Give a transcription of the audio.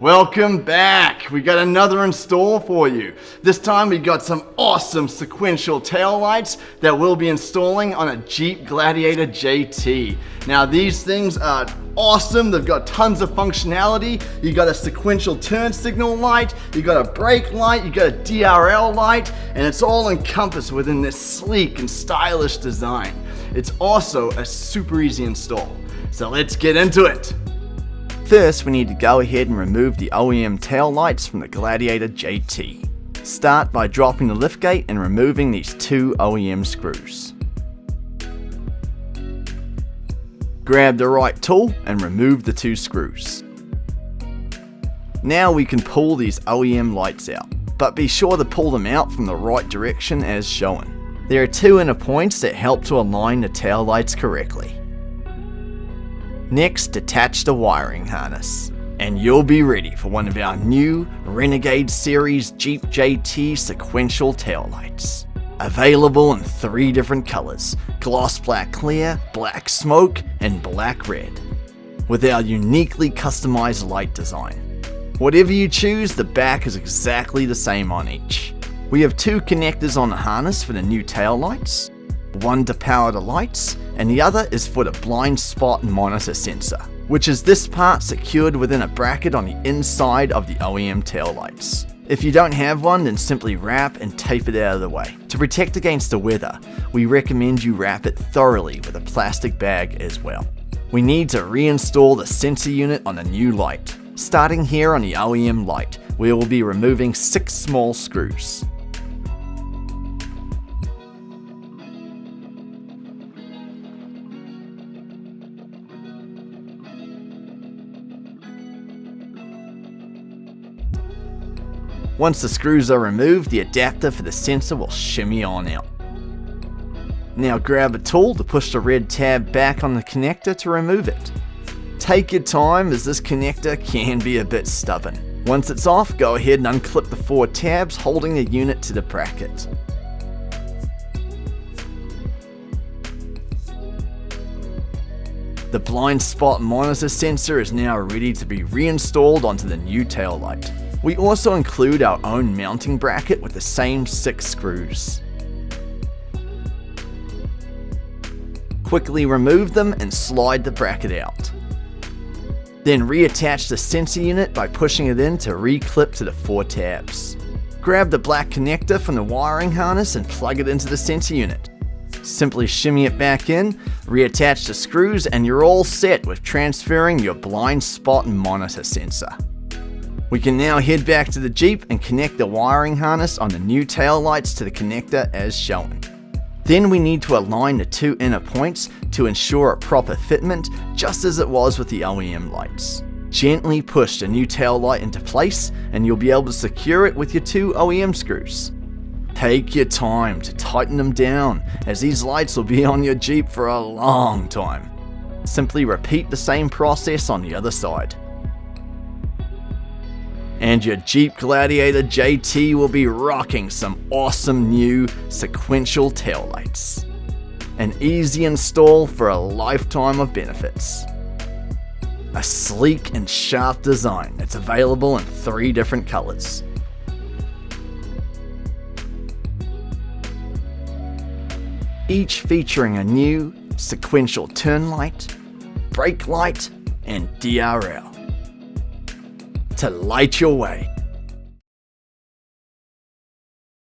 Welcome back. We got another install for you. This time we got some awesome sequential taillights that we'll be installing on a Jeep Gladiator JT. Now these things are awesome. They've got tons of functionality. You got a sequential turn signal light, you got a brake light, you got a DRL light, and it's all encompassed within this sleek and stylish design. It's also a super easy install. So let's get into it. First, we need to go ahead and remove the OEM tail lights from the Gladiator JT. Start by dropping the liftgate and removing these two OEM screws. Grab the right tool and remove the two screws. Now we can pull these OEM lights out, but be sure to pull them out from the right direction as shown. There are two inner points that help to align the tail lights correctly. Next, detach the wiring harness, and you'll be ready for one of our new Renegade Series Jeep JT sequential taillights. Available in 3 different colors: gloss black clear, black smoke, and black red, with our uniquely customized light design. Whatever you choose, the back is exactly the same on each. We have 2 connectors on the harness for the new taillights. One to power the lights, and the other is for the blind spot monitor sensor, which is this part secured within a bracket on the inside of the OEM taillights. If you don't have one, then simply wrap and tape it out of the way. To protect against the weather, we recommend you wrap it thoroughly with a plastic bag as well. We need to reinstall the sensor unit on the new light. Starting here on the OEM light, we will be removing 6 small screws. Once the screws are removed, the adapter for the sensor will shimmy on out. Now grab a tool to push the red tab back on the connector to remove it. Take your time, as this connector can be a bit stubborn. Once it's off, go ahead and unclip the 4 tabs holding the unit to the bracket. The blind spot monitor sensor is now ready to be reinstalled onto the new taillight. We also include our own mounting bracket with the same 6 screws. Quickly remove them and slide the bracket out. Then reattach the sensor unit by pushing it in to re-clip to the 4 tabs. Grab the black connector from the wiring harness and plug it into the sensor unit. Simply shimmy it back in, reattach the screws, and you're all set with transferring your blind spot monitor sensor. We can now head back to the Jeep and connect the wiring harness on the new taillights to the connector as shown. Then we need to align the 2 inner points to ensure a proper fitment, just as it was with the OEM lights. Gently push the new taillight into place and you'll be able to secure it with your 2 OEM screws. Take your time to tighten them down, as these lights will be on your Jeep for a long time. Simply repeat the same process on the other side. And your Jeep Gladiator JT will be rocking some awesome new sequential taillights. An easy install for a lifetime of benefits. A sleek and sharp design that's available in 3 different colors. Each featuring a new sequential turn light, brake light, and DRL. To light your way